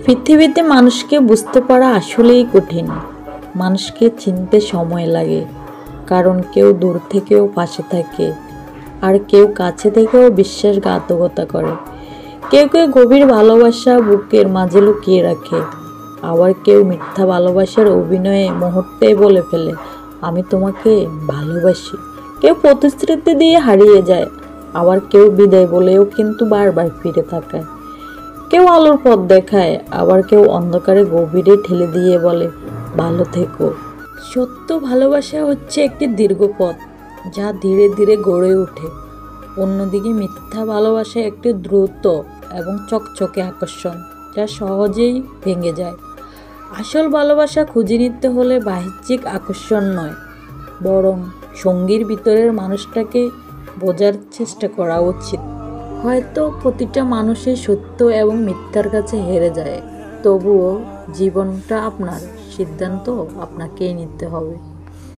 পৃথিবীতে মানুষকে বুঝতে পারা আসলেই কঠিন। মানুষকে চিনতে সময় লাগে, কারণ কেউ দূর থেকেও পাশে থাকে, আর কেউ কাছে থেকেও বিশ্বাসঘাতকতা করে। কেউ কেউ গভীর ভালোবাসা বুকের মাঝে লুকিয়ে রাখে, আবার কেউ মিথ্যা ভালোবাসার অভিনয়ে মুহূর্তেই বলে ফেলে, আমি তোমাকে ভালোবাসি। কেউ প্রতিশ্রুতি দিয়ে হারিয়ে যায়, আবার কেউ বিদায় বলেও কিন্তু বারবার ফিরে তাকায়। কেউ আলোর পথ দেখায়, আবার কেউ অন্ধকারে গভীরে ঠেলে দিয়ে বলে, ভালো থেকো। সত্য ভালোবাসা হচ্ছে একটি দীর্ঘ পথ, যা ধীরে ধীরে গড়ে ওঠে। অন্যদিকে মিথ্যা ভালোবাসা একটি দ্রুত এবং চকচকে আকর্ষণ, যা সহজেই ভেঙে যায়। আসল ভালোবাসা খুঁজে নিতে হলে বাহ্যিক আকর্ষণ নয়, বরং সঙ্গীর ভিতরের মানুষটাকে বোঝার চেষ্টা করা উচিত। হয়তো প্রতিটা মানুষই সত্য এবং মিথ্যার কাছে হেরে যায়, তবুও জীবনটা আপনার, সিদ্ধান্ত আপনাকেই নিতে হবে।